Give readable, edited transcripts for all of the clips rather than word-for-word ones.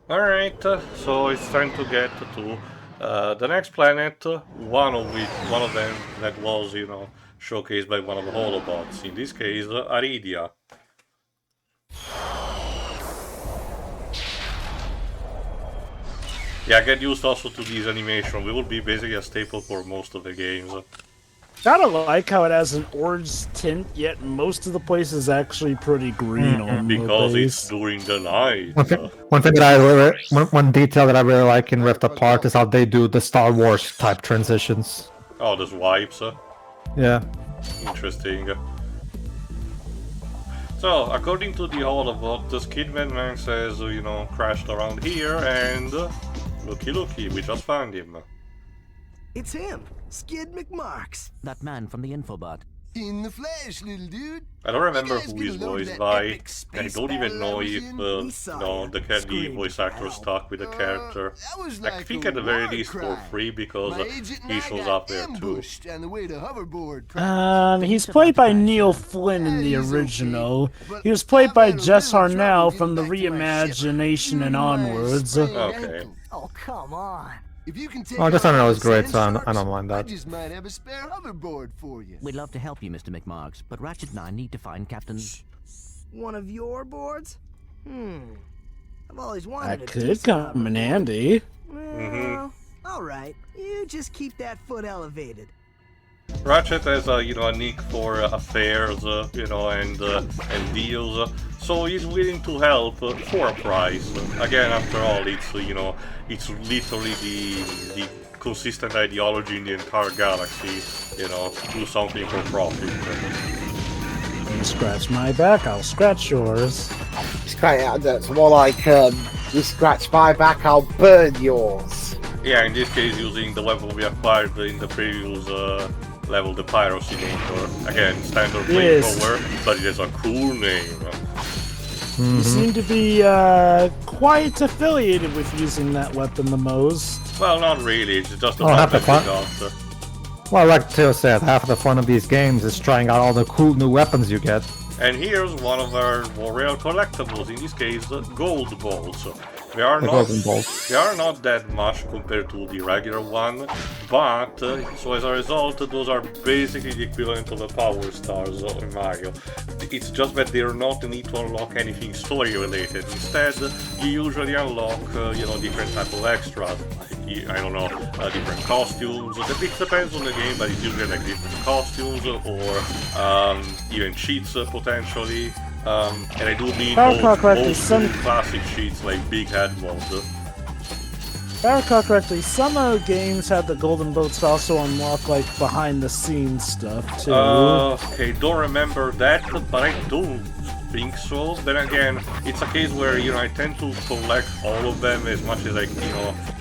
Alright, so it's time to get to the next planet, one of them that was, showcased by one of the holobots. In this case, Aridia. Yeah, get used also to this animation. We will be basically a staple for most of the games. Gotta like how it has an orange tint, yet most of the place is actually pretty green on the Because it's base. during the night. One thing that I really, one detail that I really like in Rift Apart is how they do the Star Wars type transitions. Oh, the swipes. Yeah. Interesting. So, according to the holobot, the Skidman man says, crashed around here, and looky, we just found him. It's him, Skid McMarks. That man from the infobot. In the flesh, little dude. I don't remember You guys who get is a load of voiced that by. epic I space don't even battle know I was if in? We saw ya. the Screamed voice actor hell. stuck with the character. That was I like think a at the very war least for crime. free because My agent and he I shows got up there too. ambushed on the way to hoverboard. He's played by Neil Flynn in the original. He was played by Jess Harnell from the reimagination and onwards. Okay. Oh, come on. If you can take Oh, just I know it's great, so I sand don't mind sharks, that. I just might have a spare hoverboard for you. We'd love to help you, Mr. McMarks, but Ratchet and I need to find Captain... One of your boards? I've always wanted That a could decent come in hoverboard. handy. Well, alright. You just keep that foot elevated. Ratchet has a nick for affairs, and deals. So he's willing to help for a price. Again, after all, it's literally the consistent ideology in the entire galaxy. Do something for profit. You scratch my back, I'll scratch yours. That's more like, you scratch my back, I'll burn yours. Yeah, in this case, using the weapon we acquired in the previous level, the Pyrocinator. Again, standard Yes. flamethrower, but it has a cool name. You seem to be quite affiliated with using that weapon the most. Well, not really. It's just a Oh, half the weapon fun. we got. Well, like Theo said, half of the fun of these games is trying out all the cool new weapons you get. And here's one of our more rare collectibles, in this case, gold balls. They are The not golden balls. they are not that much compared to the regular one, but so as a result, those are basically the equivalent of the power stars in Mario. It's just that they are not need to unlock anything story related. Instead, you usually unlock different type of extras. Like, I don't know, different costumes. It depends on the game, but it's usually like different costumes or even cheats potentially. And I do mean If I recall old correctly, school classic cheats like Big Head Mode. If I recall correctly, some games had the golden boats to also unlock like behind the scenes stuff too. Okay, don't remember that, but I don't think so. Then again, it's a case where I tend to collect all of them as much as I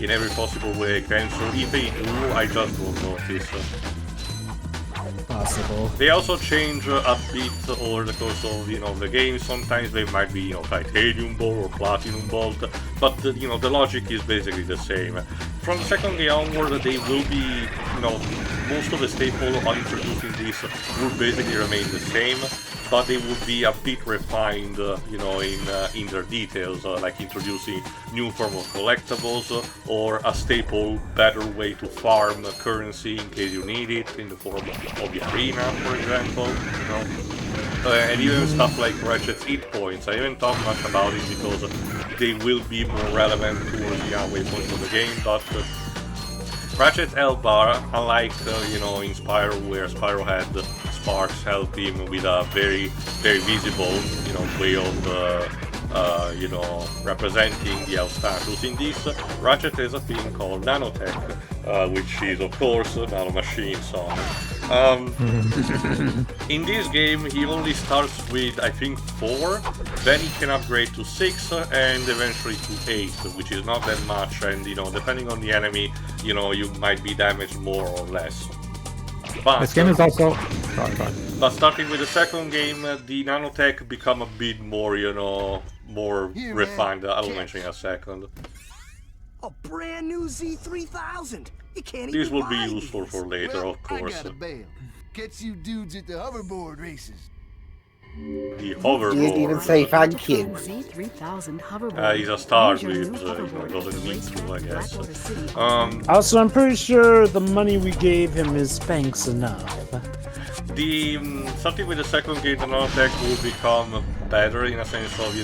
in every possible way I can. So if they do, I just don't notice. Possible. They also change a bit over the course of the game. Sometimes they might be titanium ball or platinum bolt, but the logic is basically the same. From the second game onward, they will be most of the staple introduced in this will basically remain the same, but they would be a bit refined, in their details, like introducing new form of collectibles or a staple, better way to farm currency in case you need it in the form of the arena, for example. And even stuff like Ratchet's hit points. I haven't talked much about it because they will be more relevant towards the halfway point of the game, but Ratchet's health bar, unlike in Spyro, where Spyro had Sparks help him with a very, very visible way of representing the health status. In this, Ratchet has a thing called nanotech, which is of course nanomachine song. In this game, he only starts with, I think, 4, then he can upgrade to 6, and eventually to 8, which is not that much, and, depending on the enemy, you might be damaged more or less. But, This game is also... but starting with the second game, the nanotech become a bit more, more refined. I'll mention in a second. A brand new Z3000. You can't This even will be buy useful these. for later, Well, of course. I got a bail. Catch you dudes at the hoverboard races. the You didn't even hoverboard. say thank you. He's a star with, doesn't need to, I guess. Also, I'm pretty sure the money we gave him is thanks enough. Something with the second game, the non-tech will become better in a sense of,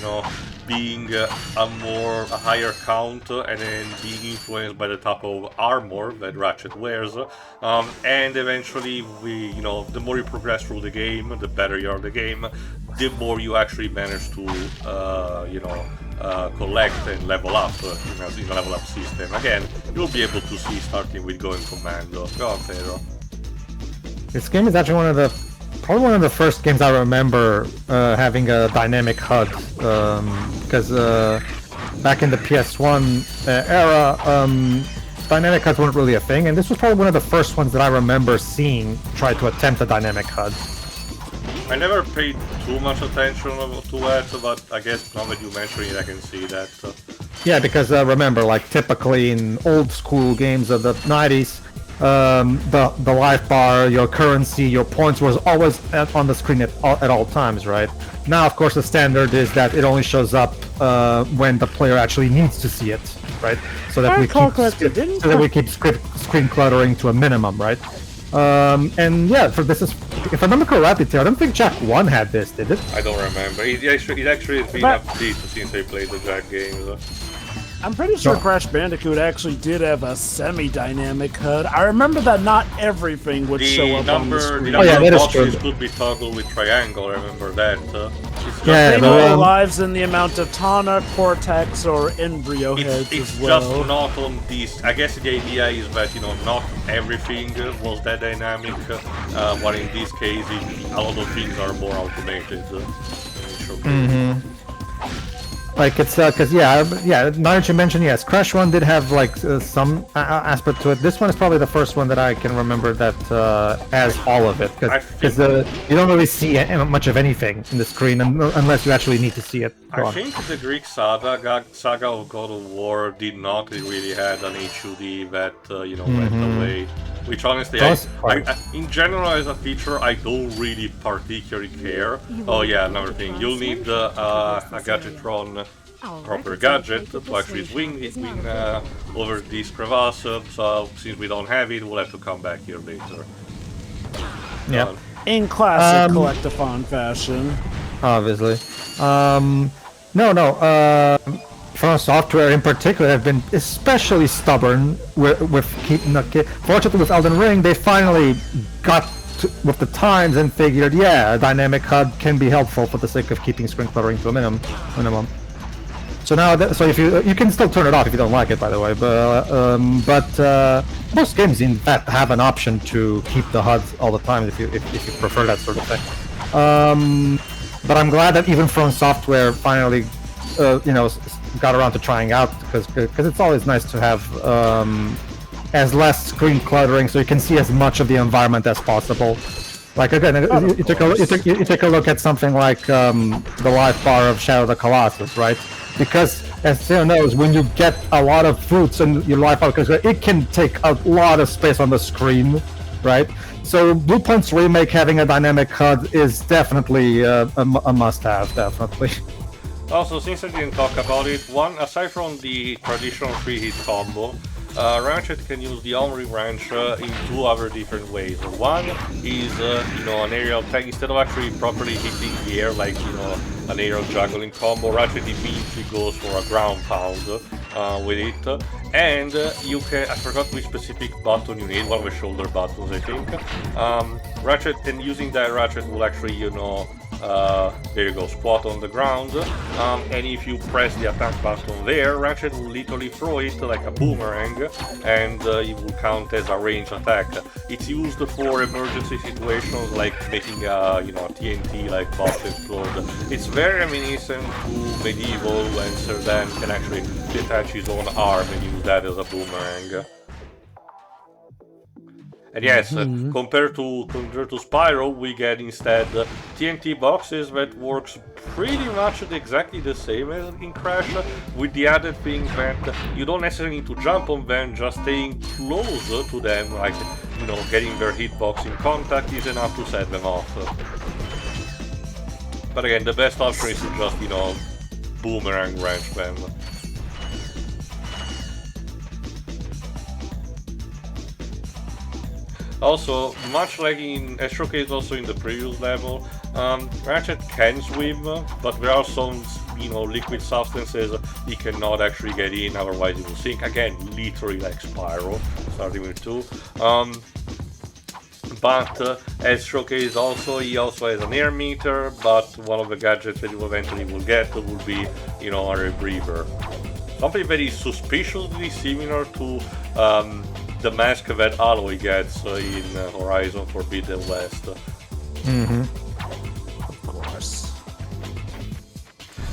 being a higher count and then being influenced by the type of armor that Ratchet wears. And eventually, the more you progress through the game, the better you are at the game, the more you actually manage to, collect and level up in a level up system. Again, you'll be able to see starting with going commando. Go on, Pedro. This game is actually probably one of the first games I remember having a dynamic HUD, because back in the PS1 era, dynamic HUDs weren't really a thing, and this was probably one of the first ones that I remember seeing try to attempt a dynamic HUD. I never paid too much attention to it, but I guess now that you mention it, I can see that. Yeah, because remember, like typically in old school games of the 90s, the life bar, your currency, your points was always on the screen at all times, right? Now, of course, the standard is that it only shows up when the player actually needs to see it, right? So that we keep screen cluttering to a minimum, right? And yeah, if I remember correctly, I don't think Jack 1 had this, did it? I don't remember. It actually has been updated since I played the Jack games. I'm pretty sure Crash Bandicoot actually did have a semi-dynamic HUD. I remember that not everything would show up on the screen. The number of boxes could be toggled with triangle, I remember that. The lives and the amount of Tana, Cortex, or Embryo heads it's as well. It's just not on this. I guess the idea is that, not everything was that dynamic, while in this case, a lot of things are more automated. Like it's because now that you mentioned, yes, Crash 1 did have like some aspect to it. This one is probably the first one that I can remember that has all of it, because you don't really see much of anything in the screen unless you actually need to see it. I think the Greek saga of God of War did not really have an HUD that went away. Which honestly, in general as a feature, I don't really particularly care. Oh yeah, another thing, you'll need a Gadgetron proper gadget to actually swing over this crevasse, so since we don't have it, we'll have to come back here later. Yeah. In classic Collectathon fashion. Obviously. From Software in particular have been especially stubborn with keeping fortunately with Elden Ring, they finally got with the times and figured, a dynamic HUD can be helpful for the sake of keeping screen cluttering to a minimum. So now, if you can still turn it off if you don't like it, by the way, but most games in fact have an option to keep the HUDs all the time if you prefer that sort of thing. But I'm glad that even From Software finally, got around to trying out, because it's always nice to have as less screen cluttering, so you can see as much of the environment as possible. Like again, you take a look at something like the life bar of Shadow of the Colossus, right? Because as Theo knows, when you get a lot of fruits and your life bar, it can take a lot of space on the screen, right? So Bluepoint's remake having a dynamic HUD is definitely a must-have, definitely. Also, since I didn't talk about it, aside from the traditional 3-hit combo, Ratchet can use the Omri Wrench in 2 other different ways. One is, an aerial attack. Instead of actually properly hitting the air like, an aerial juggling combo, Ratchet immediately goes for a ground pound with it. And you can, I forgot which specific button you need, one of the shoulder buttons, I think. Ratchet, and using that, Ratchet will actually, there you go, squat on the ground, and if you press the attack button there, Ratchet will literally throw it like a boomerang, and it will count as a range attack. It's used for emergency situations like making a TNT like boss explode. It's very reminiscent to medieval when Serdan can actually detach his own arm and use that as a boomerang. And yes, compared to Spyro, we get instead TNT boxes that works pretty much exactly the same as in Crash, with the added thing that you don't necessarily need to jump on them, just staying close to them, like, getting their hitbox in contact is enough to set them off. But again, the best option is to just, you know, boomerang wrench them. Also, much like as showcased also in the previous level, Ratchet can swim, but there are some, you know, liquid substances he cannot actually get in, otherwise he will sink. Again, literally like Spyro, starting with 2. But as showcased also, he also has an air meter, but one of the gadgets that you eventually will get will be, you know, a rebreather. Something very suspiciously similar to the mask that Aloy gets in Horizon Forbidden West. Of course.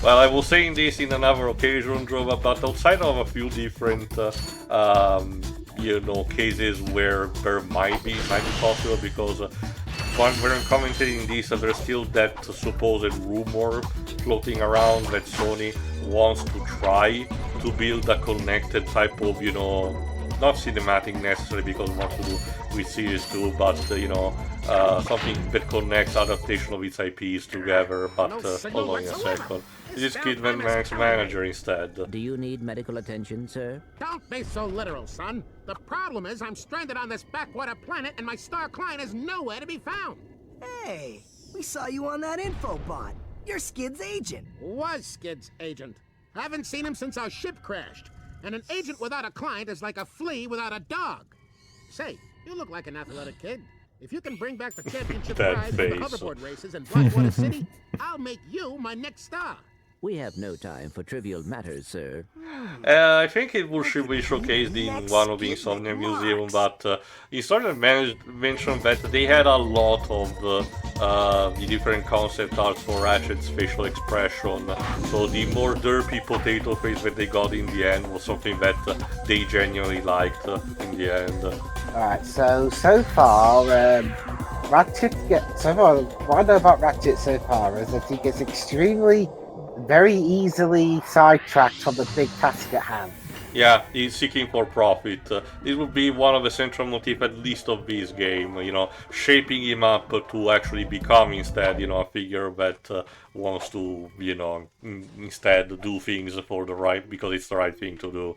Well, I was saying this in another occasion, Drova, but outside of a few different, you know, cases where there might be possible, because when I'm commentating this, there's still that supposed rumor floating around that Sony wants to try to build a connected type of, you know, not cinematic necessarily because it wants to do with Series 2, but, you know, something that connects adaptation of its IPs together, but hold on a second. This is Kidman Max Manager instead. Do you need medical attention, sir? Don't be so literal, son. The problem is I'm stranded on this backwater planet and my star client is nowhere to be found. Hey, we saw you on that info bot. You're Skid's agent. Was Skid's agent. Haven't seen him since our ship crashed. And an agent without a client is like a flea without a dog. Say, you look like an athletic kid. If you can bring back the championship prize for the hoverboard races in Blackwater City, I'll make you my next star. We have no time for trivial matters, sir. I think it should be showcased in one of the Insomnia Museum, but Insomnia mentioned that they had a lot of the different concept arts for Ratchet's facial expression, so the more derpy potato face that they got in the end was something that they genuinely liked in the end. Alright, so far, Ratchet gets... So far, what I know about Ratchet so far is that he gets very easily sidetracked from the big task at hand. Yeah, he's seeking for profit. This would be one of the central motifs, at least, of this game, you know, shaping him up to actually become instead, you know, a figure that wants to, you know, instead do things for the right, because it's the right thing to do.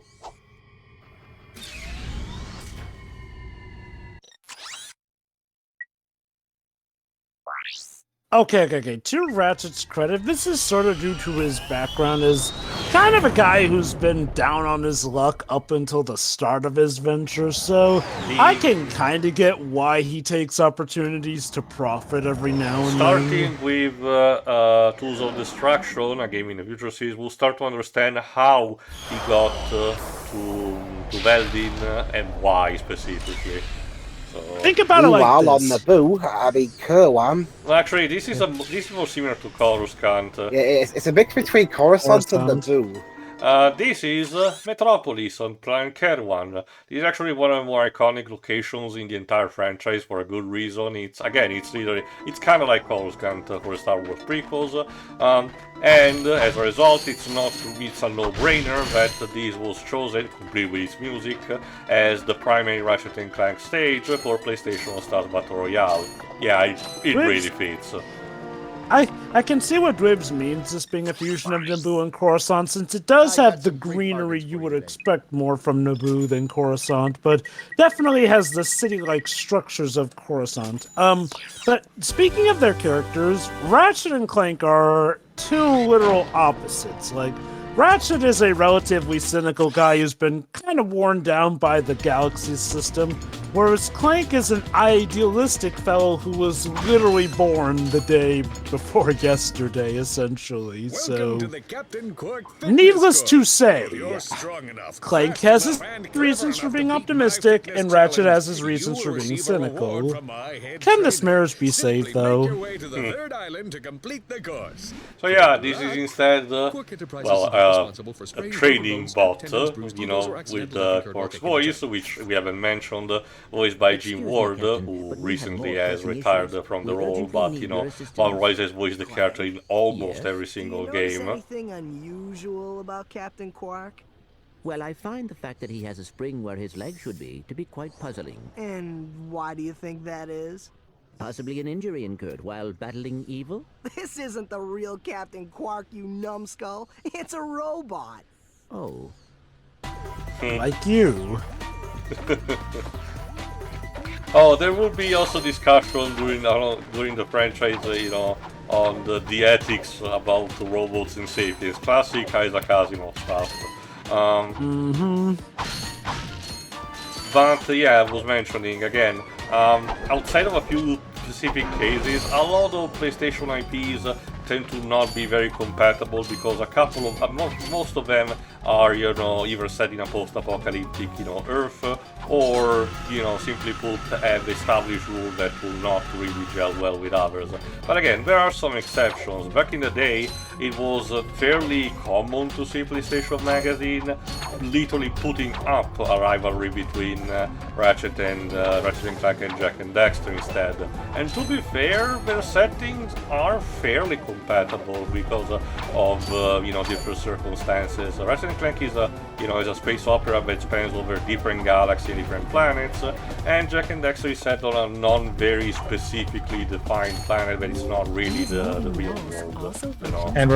Okay. To Ratchet's credit, this is sort of due to his background as kind of a guy who's been down on his luck up until the start of his venture, so I can kind of get why he takes opportunities to profit every now and then. Starting with Tools of Destruction, a game in the future series, we'll start to understand how he got to Veldin and why specifically. So, think about it like Meanwhile, this. on Naboo, I mean, Kerwan... Well, actually, this is more similar to Coruscant. Yeah, it's a mix between Coruscant and Naboo. This is Metropolis on planet Kerwan. This is actually one of the more iconic locations in the entire franchise for a good reason. It's kind of like Coruscant for the Star Wars prequels, and as a result, it's a no-brainer that this was chosen, complete with its music, as the primary Ratchet and Clank stage for PlayStation Stars Battle Royale. Yeah, it really fits. I can see what Dribs means, this being a fusion of Naboo and Coruscant, since it does have the greenery you would expect more from Naboo than Coruscant, but definitely has the city-like structures of Coruscant. But speaking of their characters, Ratchet and Clank are two literal opposites. Like, Ratchet is a relatively cynical guy who's been kind of worn down by the galaxy system, whereas Clank is an idealistic fellow who was literally born the day before yesterday, essentially. Welcome to the Captain Qwark Needless to say, enough, Clank has his reasons for being optimistic, and Ratchet has his reasons for being cynical. Can this marriage be saved, though? So yeah, this is instead, a trading bot, you know, with Qwark's voice, which we haven't mentioned, voiced by Jim Ward, who recently has retired from the role, but, you know, otherwise has voiced the character in almost every single game. Anything unusual about Captain Qwark? Well, I find the fact that he has a spring where his leg should be to be quite puzzling. And why do you think that is? Possibly an injury incurred while battling evil? This isn't the real Captain Qwark, you numbskull. It's a robot. Oh. Like you. Oh, there will be also discussion during the franchise, on the ethics about robots and safety. It's classic Isaac Asimov stuff. But yeah, I was mentioning again, outside of a few specific cases, a lot of PlayStation IPs tend to not be very compatible because a couple of most of them are either set in a post-apocalyptic Earth, or simply put have established rules that will not really gel well with others. But again, there are some exceptions. Back in the day, it was fairly common to see PlayStation Magazine literally putting up a rivalry between Ratchet and Clank and Jak and Daxter instead. And to be fair, their settings are fairly compatible because of different circumstances. Ratchet and Clank is a space opera that spans over different galaxies and different planets, and Jak and Daxter is set on a non-very specifically defined planet that is not really the real world. And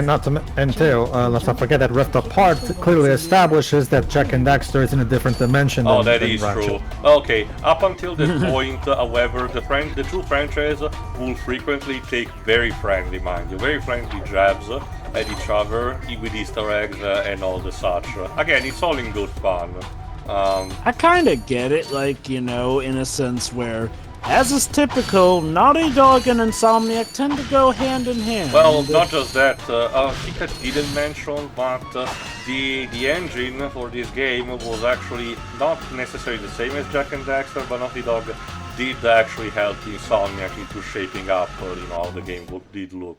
let's not forget that Rift Apart clearly establishes that Jak and Daxter is in a different dimension. Oh, that is true. Okay, up until that point, however, the true franchise will frequently take very friendly jabs at each other with Easter eggs and all the such. Again, it's all in good fun. I kind of get it, in a sense where, as is typical, Naughty Dog and Insomniac tend to go hand in hand. Well, not just that, I think I didn't mention, but the engine for this game was actually not necessarily the same as Jak and Daxter, but Naughty Dog did actually help Insomniac into shaping up how the game look.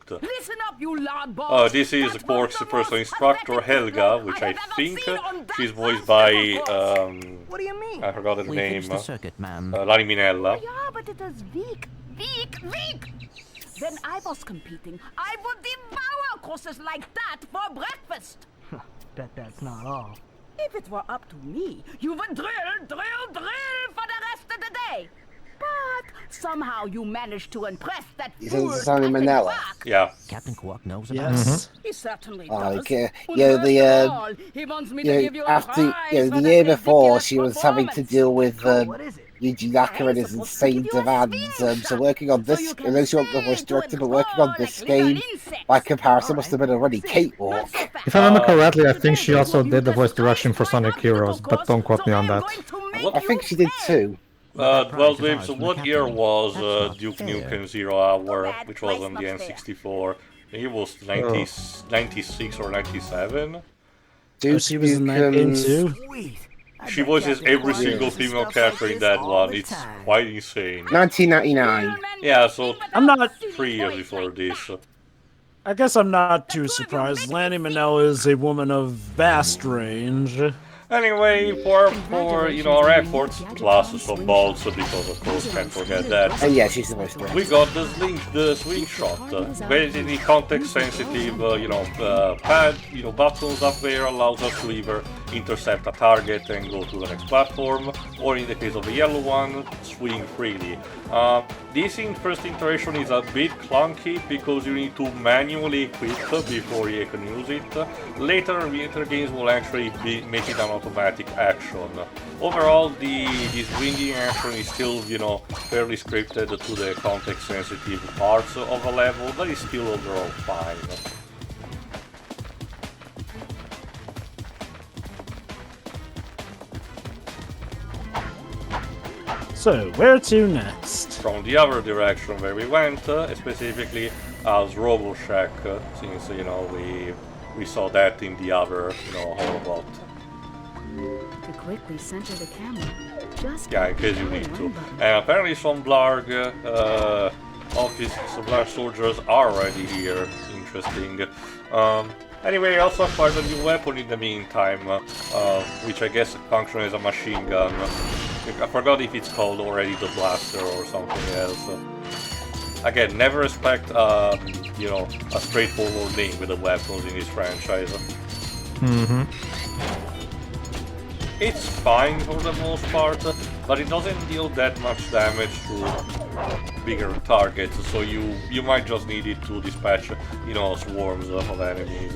Listen up, you loudballs. This is Qwark's personal instructor, Helga, which I think she's voiced by, What do you mean? I forgot the name, The circuit, ma'am. Lani Minella. Yeah, but it is weak. When I was competing, I would devour courses like that for breakfast. Bet that's not all. If it were up to me, you would drill for the rest of the day. But somehow you managed to impress that fool This is Lani Minella. Yeah. Captain Qwark knows about Yes. He certainly Oh, does. okay. And Yeah, worst the, of all, he wants me to give you a after, prize for the that year before, ridiculous she was having to deal with What is it? Yuji Naka and his insane demands. So working on this, I know she wasn't the voice director, but working on this game, by comparison, must have been already cakewalk. If I remember correctly, I think she also did the voice direction for Sonic Heroes, but don't quote me on that. I think she did too. Well, James, what year was Duke Nukem 0 Hour, which was on the N64? I think it was 96 or 97? Duke She was in that game too. She voices every single female character in that one. It's quite insane. 1999. Yeah, so I'm not. 3 years before this. I guess I'm not too surprised. Lani Minella is a woman of vast range. Anyway, for our efforts, plus some balls, because of course can't forget that. And yeah, she's the voice director. We got the slingshot, basically context-sensitive, pad, buttons up there allows us to either intercept a target and go to the next platform, or in the case of the yellow one, swing freely. This first iteration is a bit clunky because you need to manually equip before you can use it. Later games will actually make it an automatic action. Overall, this winging action is still, fairly scripted to the context-sensitive parts of a level, but it's still overall fine. So, where to next? From the other direction where we went, specifically as RoboShack, since, we saw that in the other, holobot. To quickly center the camera, just Yeah, in case you need to. And apparently some Blarg soldiers are already here. Interesting. Anyway, I also acquired a new weapon in the meantime, which I guess functions as a machine gun. I forgot if it's called already the Blaster or something else. Again, never expect, a straightforward name with the weapons in this franchise. it's fine for the most part, but it doesn't deal that much damage to bigger targets, so you might just need it to dispatch, you know, swarms of enemies.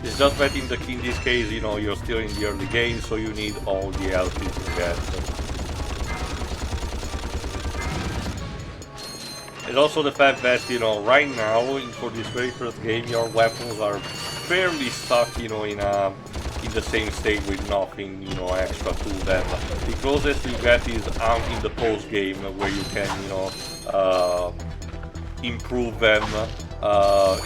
It's just that in this case, you know, you're still in the early game, so you need all the health you can get. It's also the fact that, you know, right now, for this very first game, your weapons are fairly stuck, you know, in the same state with nothing, you know, extra to them. The closest you get is in the post game, where you can, you know, improve them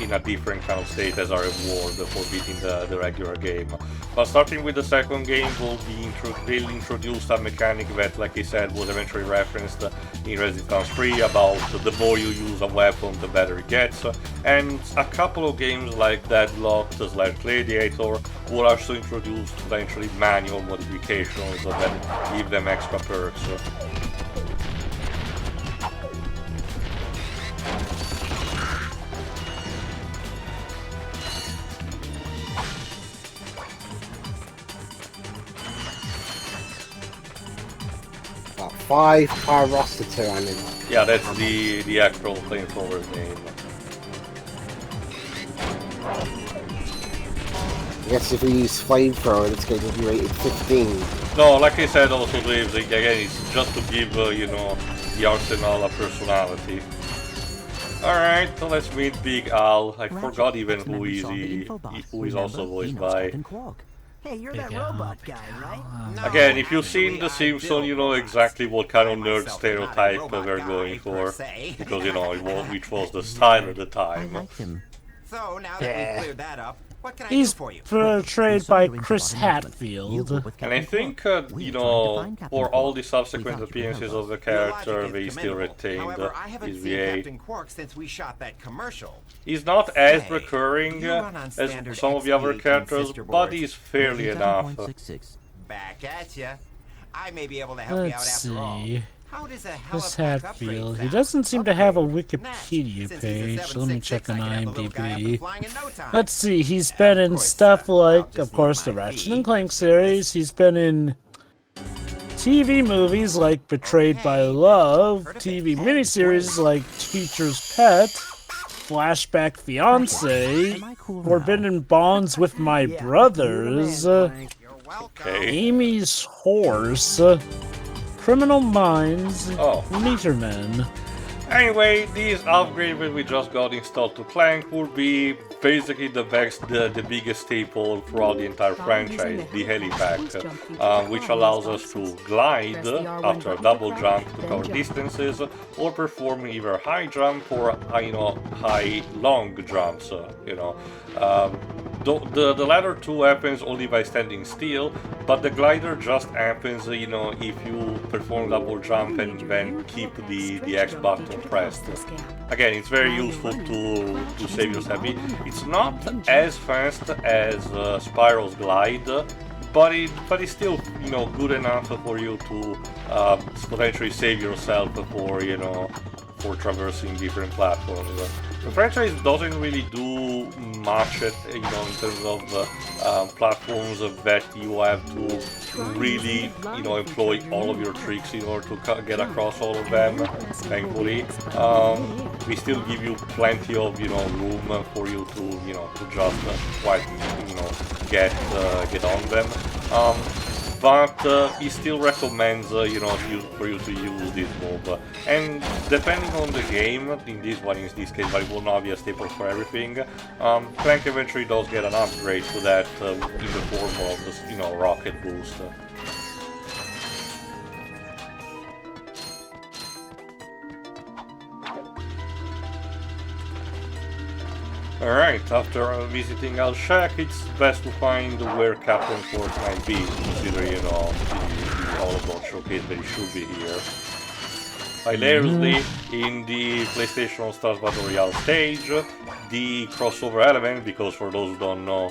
in a different kind of state as a reward for beating the regular game. But starting with the second game, they'll introduce a mechanic that, like I said, was eventually referenced in Resident 3 about the more you use a weapon, the better it gets. And a couple of games like Deadlocked / Gladiator will also introduce eventually manual modifications that give them extra perks. 5 Pyrocity, I mean. Yeah, that's the actual flamethrower's name. I guess if we use flamethrower, it's going to be rated 15. No, like I said, also, Dave, again, it's just to give, you know, the arsenal a personality. Alright, so let's meet Big Al. I forgot even who is also voiced by. Hey, you're that robot guy, right? Again, if you've seen The Simpsons, you know exactly what kind of nerd stereotype we're going for. Because, you know, which was the style at the time. So, now that we've cleared that up, what can I He's do for you? portrayed by Chris Hadfield. And I think, you know, for all the subsequent appearances of the character, they still retained his VA. Captain Qwark since we shot that commercial. He's not as recurring as some of the other characters, but he's fairly enough. Back at ya. I may be able to help you out after all. How does a Chris Hadfield. He doesn't seem to have a Wikipedia page. Let me check on IMDb. Let's see. He's been in stuff like, of course, the Ratchet and Clank series. He's been in TV movies like Betrayed by Love, TV miniseries like Teacher's Pet, Flashback Fiancé, Forbidden Bonds with My Brothers, Amy's Horse, Criminal Minds, Metermen. Anyway, these upgrades that we just got installed to Clank will be basically the biggest staple throughout the entire franchise, the helipack, which allows us to glide after a double jump to cover distances, or perform either high jump or high long jumps. The latter two happens only by standing still, but the glider just happens, if you perform double jump and then keep the X button pressed. Again, it's very useful to save yourself. It's not as fast as Spyro's glide, but it's still good enough for you to potentially save yourself for traversing different platforms. The franchise doesn't really do much in terms of platforms that you have to really employ all of your tricks in order to get across all of them. Thankfully, we still give you plenty of room for you to just get on them. But he still recommends, for you to use this move. And depending on the game, in this case, but it will not be a staple for everything, Clank eventually does get an upgrade to that in the form of, rocket boost. Alright, after visiting Al's shack, it's best to find where Captain Qwark might be, considering, the holoboard showcase that he should be here. Hilariously, in the PlayStation Stars Battle Royale stage, the crossover element, because for those who don't know,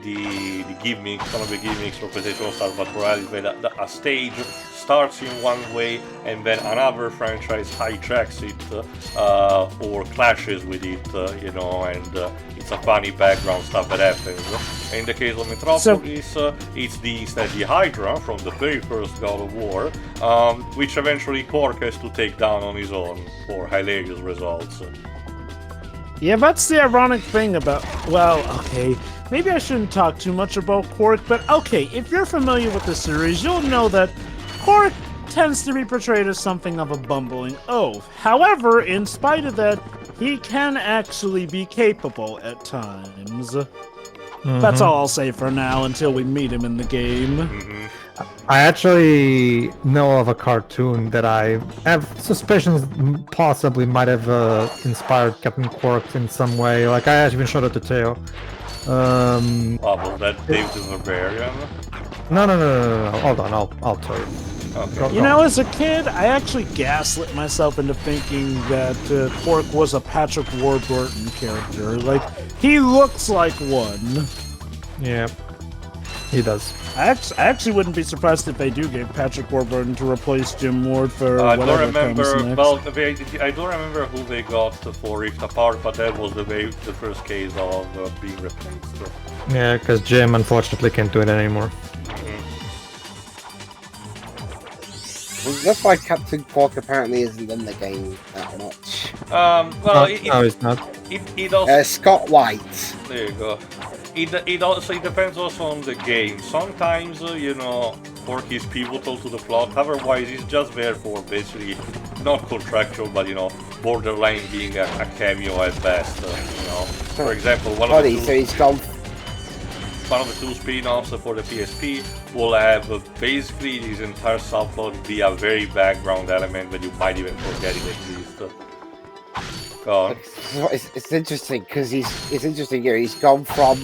the gimmicks, one of the gimmicks for PlayStation Star Battle Royale is that a stage starts in one way and then another franchise hijacks it or clashes with it, you know, and it's a funny background stuff that happens. In the case of Metropolis, it's instead the Hydra from the very first God of War, which eventually Qwark has to take down on his own for hilarious results. Yeah, that's the ironic thing about... Well, okay, maybe I shouldn't talk too much about Qwark, but okay, if you're familiar with the series, you'll know that Qwark tends to be portrayed as something of a bumbling oaf. However, in spite of that, he can actually be capable at times. That's all I'll say for now until we meet him in the game. I actually know of a cartoon that I have suspicions possibly might have inspired Captain Qwark in some way. Like, I even showed it to Teo. Was that Dave the Barbarian? No. Hold on, I'll tell you. Okay. You know, as a kid, I actually gaslit myself into thinking that Qwark was a Patrick Warburton character. Like, he looks like one. Yeah, he does. I actually wouldn't be surprised if they do get Patrick Warburton to replace Jim Ward for whatever comes next. Well, I don't remember who they got for Rift Apart, but that was the first case of being replaced. Yeah, because Jim unfortunately can't do it anymore. That's why Captain Qwark apparently isn't in the game that much. Well, no, he's not. It also... Scott White. There you go. It also depends also on the game. Sometimes, you know, Qwark is pivotal to the plot. Otherwise, he's just there for basically not contractual, but you know, borderline being a cameo at best. You know, for example, one of the two spin-offs for the PSP will have basically this entire subplot be a very background element that you might even forget it exists. Go on. It's interesting because it's interesting here. He's gone from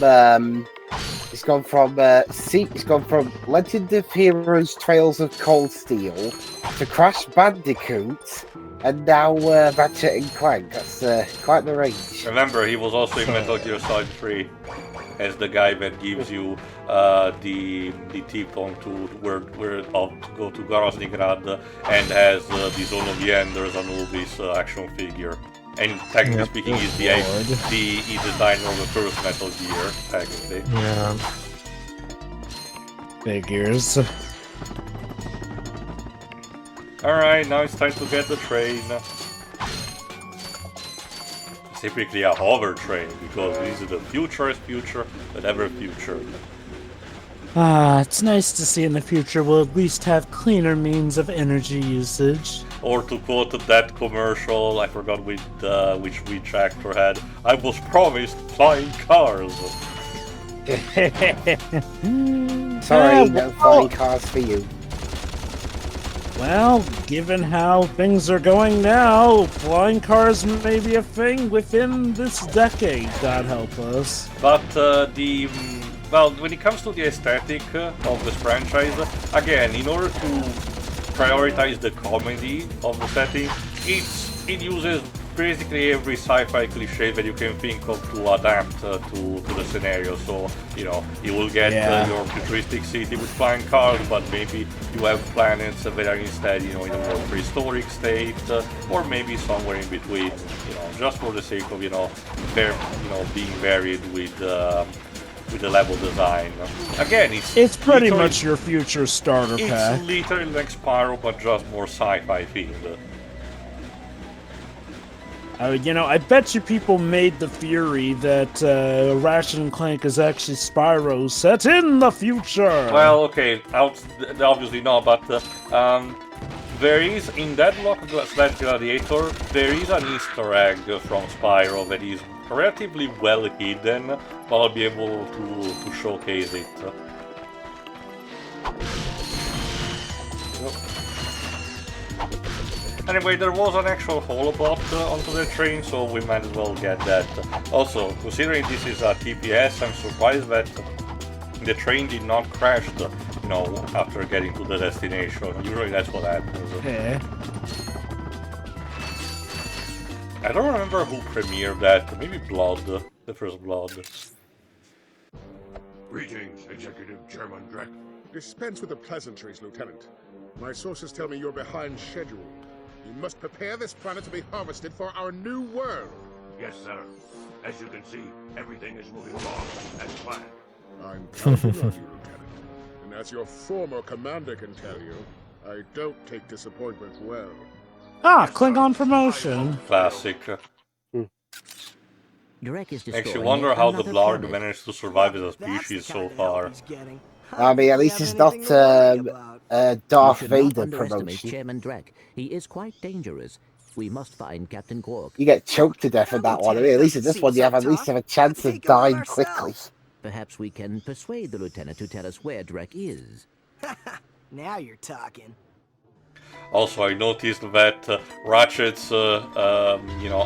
Legend of Heroes: Trails of Cold Steel to Crash Bandicoot, and now Ratchet and Clank. That's quite the range. Remember, he was also in Metal Gear Solid 3 as the guy that gives you the tip on to where to go to Groznygrad and has the Zone of the Enders Anubis action figure. And technically speaking, he's the designer of the first Metal Gear, technically. Yeah. Figures. Alright, now it's time to get the train. Typically a hover train, because this is the futurist future, but ever future. It's nice to see in the future we'll at least have cleaner means of energy usage. Or to quote that commercial, I forgot which actor had, I was promised flying cars. Sorry, no flying cars for you. Well, given how things are going now, flying cars may be a thing within this decade, God help us. But well, when it comes to the aesthetic of this franchise, again, in order to prioritize the comedy of the setting, it uses basically every sci-fi cliche that you can think of to adapt to the scenario. So, you know, you will get your futuristic city with flying cars, but maybe you have planets that are instead, you know, in a more prehistoric state, or maybe somewhere in between, you know, just for the sake of, you know, being varied with the level design. Again, it's pretty much your future starter pack. It's literally like Spyro, but just more sci-fi themed. You know, I bet you people made the theory that Ratchet and Clank is actually Spyro set in the future. Well, okay, obviously not, but there is, in Deadlock / Gladiator, there is an Easter egg from Spyro that is relatively well hidden, but I'll be able to showcase it. Anyway, there was an actual holobot onto the train, so we might as well get that. Also, considering this is a TPS, I'm surprised that the train did not crash, you know, after getting to the destination. Usually that's what happens. Okay. I don't remember who premiered that. Maybe Blood, the first Blood. Greetings, Executive Chairman Drek. Dispense with the pleasantries, Lieutenant. My sources tell me you're behind schedule. You must prepare this planet to be harvested for our new world. Yes, sir. As you can see, everything is moving along as planned. I'm counting on you, Lieutenant. And as your former commander can tell you, I don't take disappointment well. Ah, Klingon promotion. Classic. Makes you wonder how the Blarg managed to survive as a species so far. I mean, at least it's not Darth Vader promotion. Chairman Drek. He is quite dangerous. We must find Captain Qwark. You get choked to death in that one. I mean, at least in this one, you have at least have a chance of dying quickly. Perhaps we can persuade the lieutenant to tell us where Drek is. Now you're talking. Also, I noticed that Ratchet's,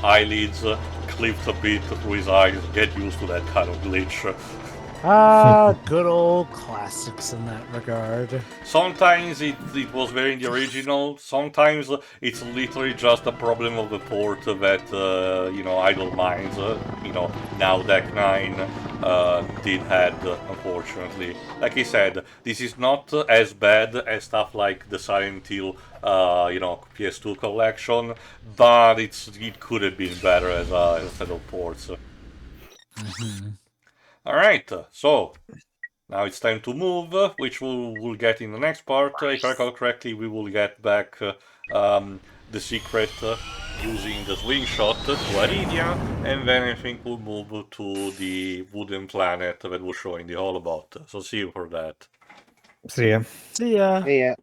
eyelids clipped a bit through his eyes. Get used to that kind of glitch. Ah, good old classics in that regard. Sometimes it was very in the original. Sometimes it's literally just a problem of the port that, Idle Minds, now Deck 9, did had, unfortunately. Like I said, this is not as bad as stuff like the Silent Hill, PS2 collection, but it could have been better as a set of ports. Alright, so now it's time to move, which we'll get in the next part. If I recall correctly, we will get back the secret using the swing shot to Aridia, and then I think we'll move to the wooden planet that was showing the holobot. So see you for that. See ya. See ya. See ya.